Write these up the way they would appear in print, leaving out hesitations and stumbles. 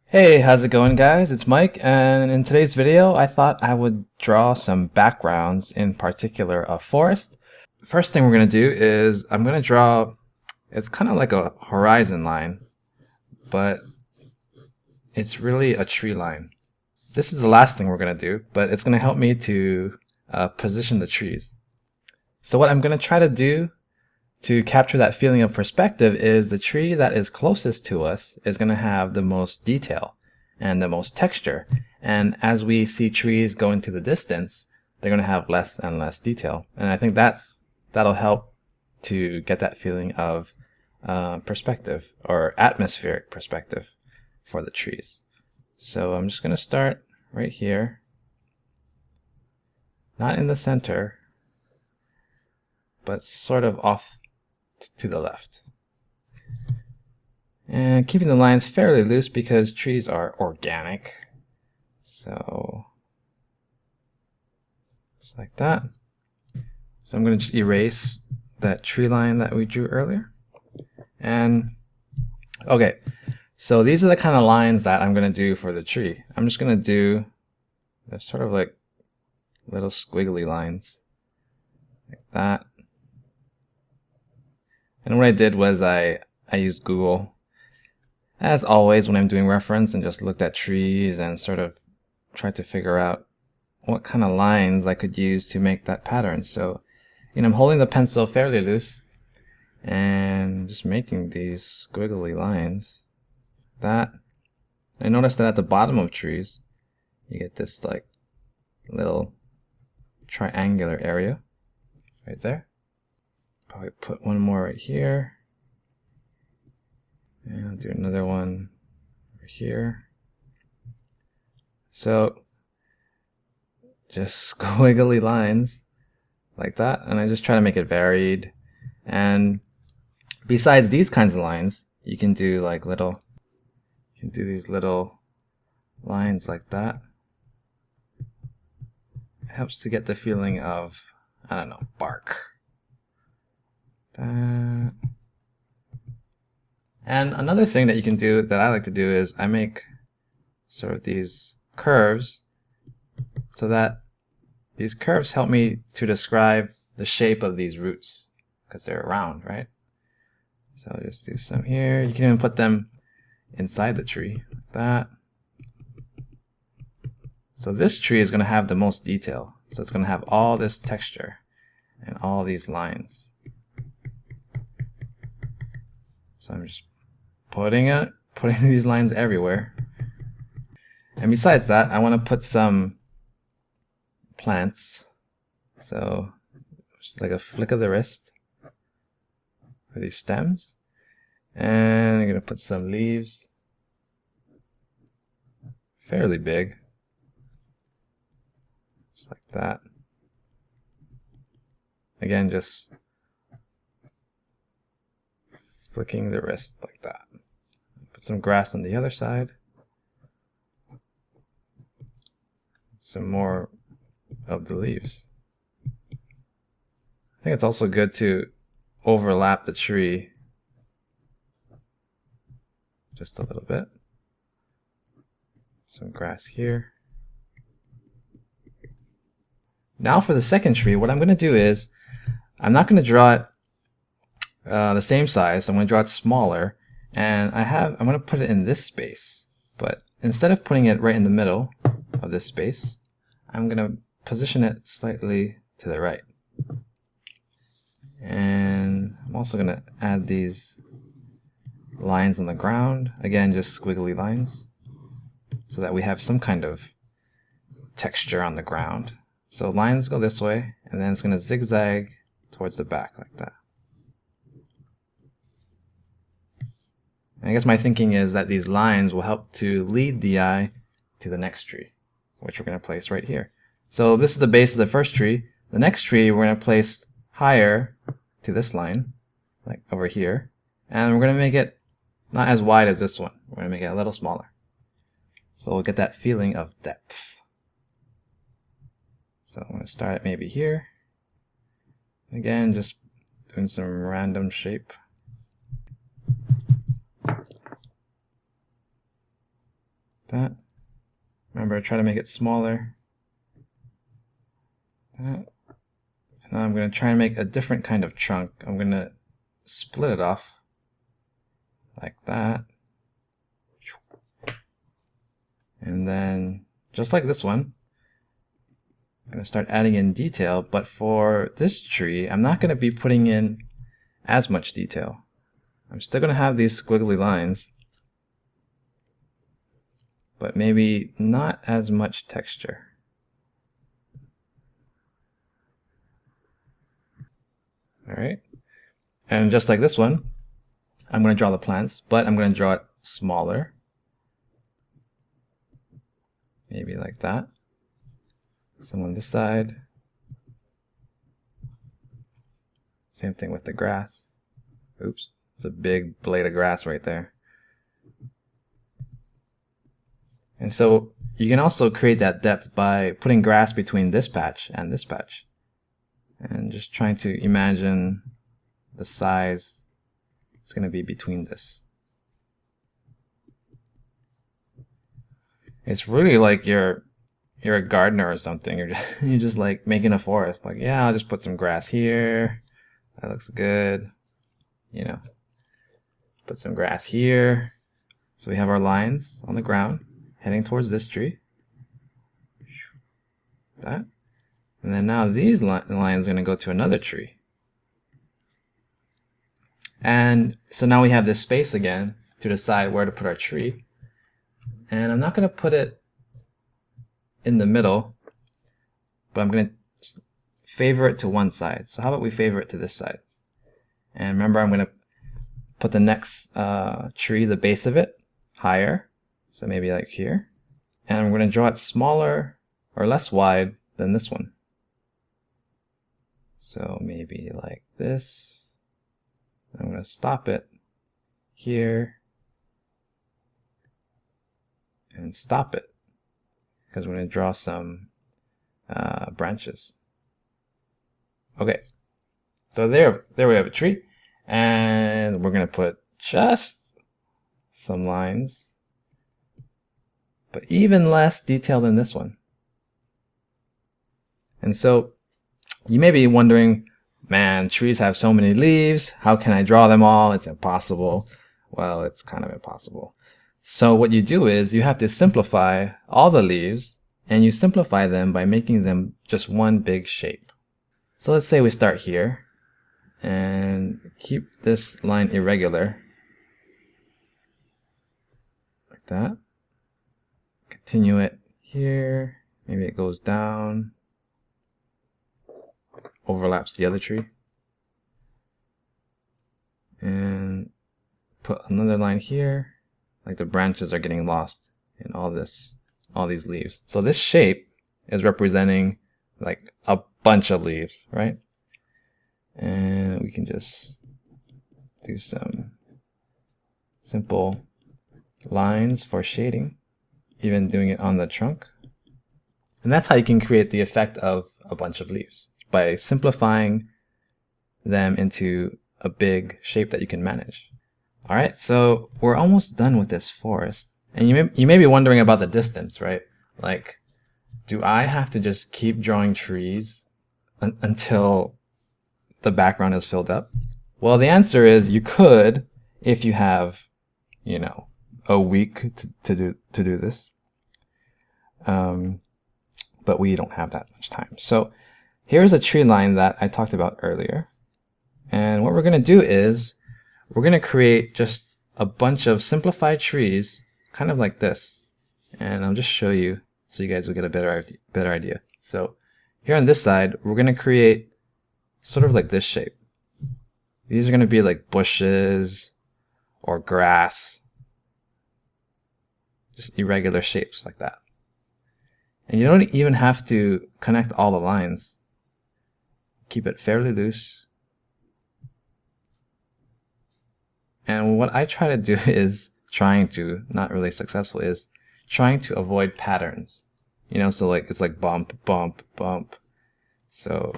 Hey, how's it going, guys? It's Mike, and in today's video, I thought I would draw some backgrounds, in particular a forest. First thing we're going to do is I'm going to draw, it's kind of like a horizon line, but it's really a tree line. This is the last thing we're going to do, but it's going to help me to position the trees. So what I'm going to try to do to capture that feeling of perspective is the tree that is closest to us is going to have the most detail and the most texture. And as we see trees go into the distance, they're going to have less and less detail. And I think that'll help to get that feeling of perspective or atmospheric perspective for the trees. So I'm just going to start right here, not in the center, but sort of off to the left. And keeping the lines fairly loose because trees are organic. So, just like that. So I'm going to just erase that tree line that we drew earlier. And, okay, so these are the kind of lines that I'm going to do for the tree. I'm just going to do, they're sort of like little squiggly lines, like that. And what I did was I used Google, as always when I'm doing reference, and just looked at trees and sort of tried to figure out what kind of lines I could use to make that pattern. So, I'm holding the pencil fairly loose and just making these squiggly lines. That. I noticed that at the bottom of trees, you get this like little triangular area right there. Probably put one more right here. And I'll do another one over here. So just squiggly lines like that. And I just try to make it varied. And besides these kinds of lines, you can do like these little lines like that. It helps to get the feeling of, I don't know, bark. And another thing that you can do that I like to do is I make sort of these curves so that these curves help me to describe the shape of these roots because they're round, right? So I'll just do some here. You can even put them inside the tree like that. So this tree is going to have the most detail. So it's going to have all this texture and all these lines. So I'm just putting these lines everywhere. And besides that, I want to put some plants. So just like a flick of the wrist for these stems. And I'm going to put some leaves. Fairly big. Just like that. Again, just flicking the wrist like that. Put some grass on the other side. Some more of the leaves. I think it's also good to overlap the tree just a little bit. Some grass here. Now for the second tree, what I'm going to do is I'm not going to draw it the same size. I'm going to draw it smaller, and I'm going to put it in this space. But instead of putting it right in the middle of this space, I'm going to position it slightly to the right. And I'm also going to add these lines on the ground. Again, just squiggly lines, so that we have some kind of texture on the ground. So lines go this way, and then it's going to zigzag towards the back like that. I guess my thinking is that these lines will help to lead the eye to the next tree, which we're going to place right here. So this is the base of the first tree. The next tree we're going to place higher to this line, like over here. And we're going to make it not as wide as this one. We're going to make it a little smaller. So we'll get that feeling of depth. So I'm going to start it maybe here. Again, just doing some random shape. That. Remember, try to make it smaller. That. Now I'm going to try and make a different kind of chunk. I'm going to split it off like that. And then, just like this one, I'm going to start adding in detail, but for this tree, I'm not going to be putting in as much detail. I'm still going to have these squiggly lines, but maybe not as much texture. Alright, and just like this one, I'm going to draw the plants, but I'm going to draw it smaller. Maybe like that. Some on this side. Same thing with the grass. Oops, it's a big blade of grass right there. And so you can also create that depth by putting grass between this patch and this patch. And just trying to imagine the size it's going to be between this. It's really like you're a gardener or something. You're just like making a forest. Like, yeah, I'll just put some grass here. That looks good. You know, put some grass here. So we have our lines on the ground heading towards this tree. That. And then now these lines are going to go to another tree. And so now we have this space again to decide where to put our tree. And I'm not going to put it in the middle, but I'm going to favor it to one side. So how about we favor it to this side? And remember, I'm going to put the next tree, the base of it, higher. So maybe like here. And I'm going to draw it smaller or less wide than this one. So maybe like this. I'm going to stop it here and stop it because we're going to draw some branches. Okay, so there we have a tree, and we're going to put just some lines, but even less detail than this one. And so you may be wondering, man, trees have so many leaves. How can I draw them all? It's impossible. Well, it's kind of impossible. So what you do is you have to simplify all the leaves, and you simplify them by making them just one big shape. So let's say we start here and keep this line irregular. Like that. Continue it here. Maybe it goes down. Overlaps the other tree. And put another line here. Like the branches are getting lost in all these leaves. So this shape is representing like a bunch of leaves, right? And we can just do some simple lines for shading, even doing it on the trunk. And that's how you can create the effect of a bunch of leaves, by simplifying them into a big shape that you can manage. Alright, so we're almost done with this forest. And you may be wondering about the distance, right? Like, do I have to just keep drawing trees until the background is filled up? Well, the answer is you could if you have, you know, a week to do this. But we don't have that much time. So here's a tree line that I talked about earlier. And what we're going to do is we're going to create just a bunch of simplified trees, kind of like this. And I'll just show you so you guys will get a better idea. So here on this side, we're going to create sort of like this shape. These are going to be like bushes or grass, just irregular shapes like that. And you don't even have to connect all the lines. Keep it fairly loose. And what I try to do is not really successful, is trying to avoid patterns. You know, so like it's like bump, bump, bump. So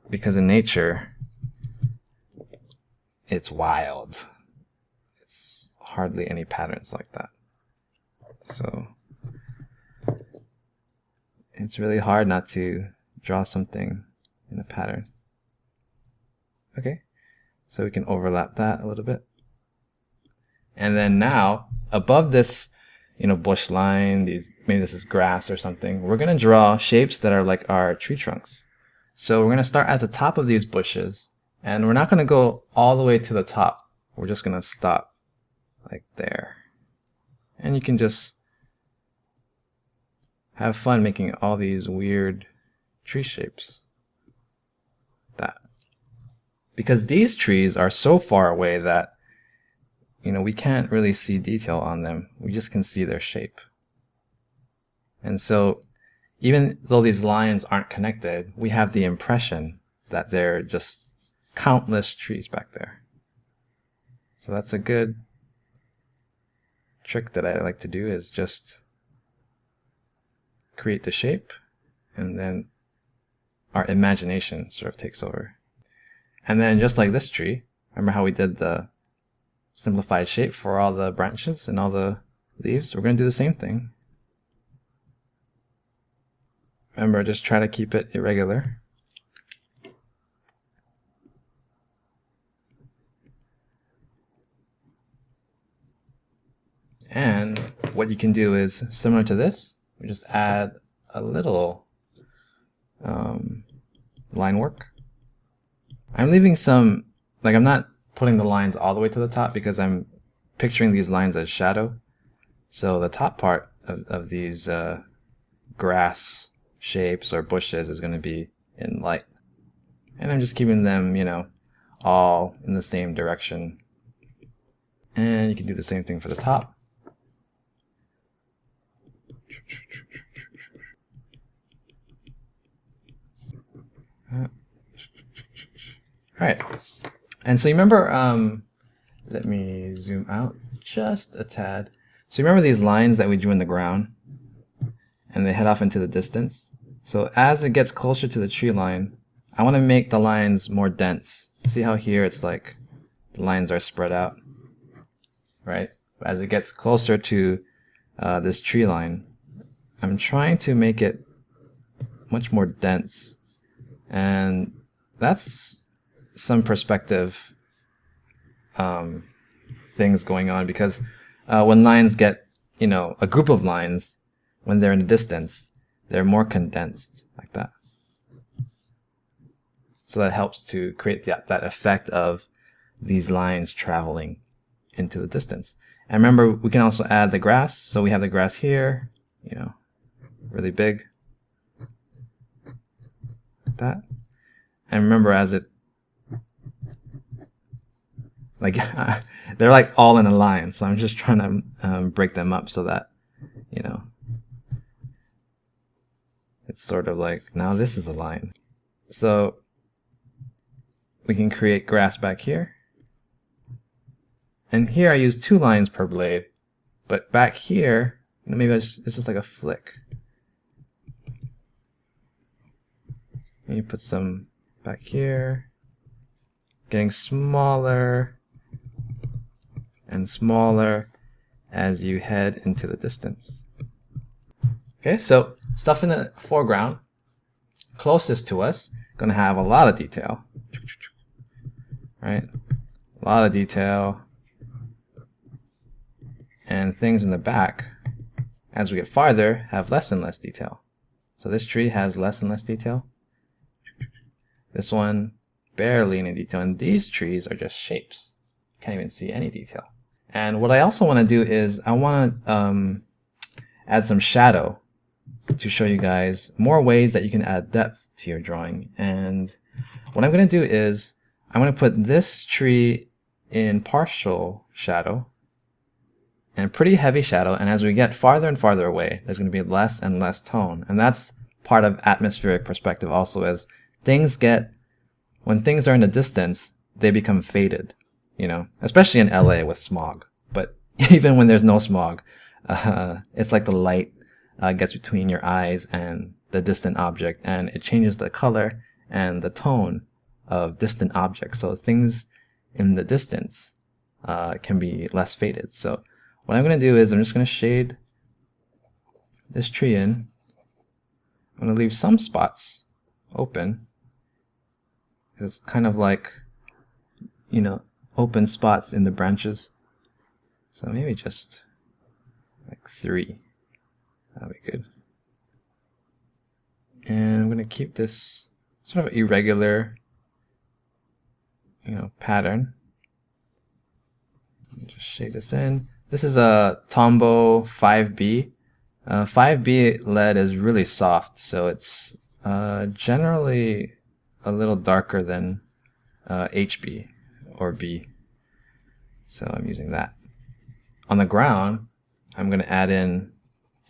because in nature, it's wild. It's hardly any patterns like that. So It's really hard not to draw something in a pattern. Okay, so we can overlap that a little bit. And then now, above this, bush line, maybe this is grass or something, we're going to draw shapes that are like our tree trunks. So we're going to start at the top of these bushes, and we're not going to go all the way to the top. We're just going to stop like there. And you can just have fun making all these weird tree shapes. That. Because these trees are so far away that we can't really see detail on them. We just can see their shape. And so even though these lines aren't connected, we have the impression that they're just countless trees back there. So that's a good trick that I like to do, is just create the shape, and then our imagination sort of takes over. And then just like this tree, remember how we did the simplified shape for all the branches and all the leaves? We're going to do the same thing. Remember, just try to keep it irregular. And what you can do is similar to this. We just add a little line work. I'm leaving some, I'm not putting the lines all the way to the top because I'm picturing these lines as shadow. So the top part of these grass shapes or bushes is going to be in light. And I'm just keeping them, all in the same direction. And you can do the same thing for the top. Alright, and so you remember, let me zoom out just a tad. So you remember these lines that we drew in the ground? And they head off into the distance? So as it gets closer to the tree line, I want to make the lines more dense. See how here it's like the lines are spread out, right? But as it gets closer to this tree line, I'm trying to make it much more dense. And that's some perspective things going on, because when lines get, a group of lines, when they're in a distance, they're more condensed like that. So that helps to create that effect of these lines traveling into the distance. And remember, we can also add the grass. So we have the grass here, really big, like that. And remember, as it, they're like all in a line. So I'm just trying to break them up so that, it's sort of like, now this is a line. So we can create grass back here. And here I use 2 lines per blade. But back here, maybe it's just like a flick. And you put some back here, getting smaller and smaller as you head into the distance. Okay, so stuff in the foreground, closest to us, going to have a lot of detail, right? A lot of detail. And things in the back, as we get farther, have less and less detail. So this tree has less and less detail. This one, barely any detail. And these trees are just shapes. Can't even see any detail. And what I also want to do is I want to add some shadow to show you guys more ways that you can add depth to your drawing. And what I'm going to do is I'm going to put this tree in partial shadow and pretty heavy shadow. And as we get farther and farther away, there's going to be less and less tone. And that's part of atmospheric perspective also, as when things are in the distance, they become faded, especially in LA with smog. But even when there's no smog, it's like the light gets between your eyes and the distant object, and it changes the color and the tone of distant objects. So things in the distance can be less faded. So what I'm going to do is I'm just going to shade this tree in. I'm going to leave some spots open. It's kind of like, you know, open spots in the branches. So maybe just like 3. That'll be good. And I'm going to keep this sort of irregular, pattern. Just shade this in. This is a Tombow 5B. 5B lead is really soft, so it's generally a little darker than HB or B. So I'm using that. On the ground, I'm going to add in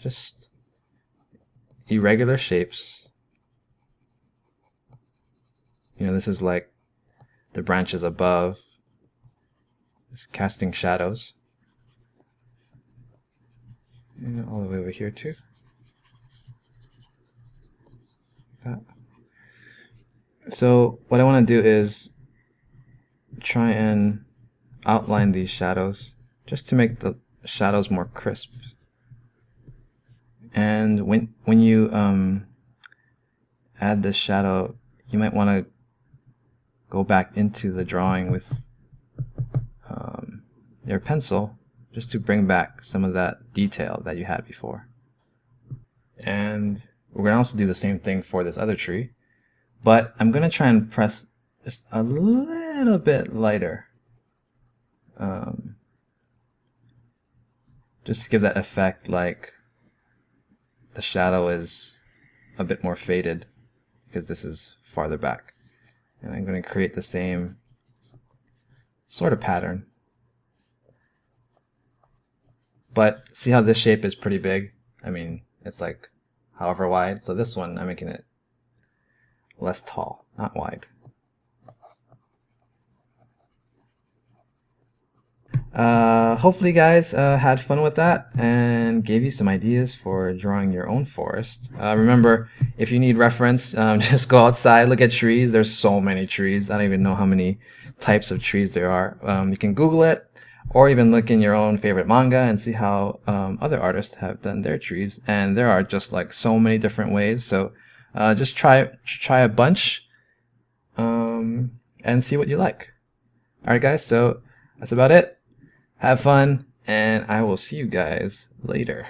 just irregular shapes. This is like the branches above, just casting shadows. And all the way over here too. Like that. So what I want to do is try and outline these shadows just to make the shadows more crisp. And when you add this shadow, you might want to go back into the drawing with your pencil just to bring back some of that detail that you had before. And we're going to also do the same thing for this other tree, but I'm going to try and press just a little bit lighter, just to give that effect like the shadow is a bit more faded because this is farther back. And I'm going to create the same sort of pattern. But see how this shape is pretty big? I mean, it's like however wide. So this one, I'm making it less tall, not wide. Hopefully you guys had fun with that and gave you some ideas for drawing your own forest. Remember, if you need reference, just go outside, look at trees. There's so many trees. I don't even know how many types of trees there are. You can Google it, or even look in your own favorite manga and see how other artists have done their trees. And there are just like so many different ways. So just try a bunch and see what you like. Alright guys, so that's about it. Have fun, and I will see you guys later.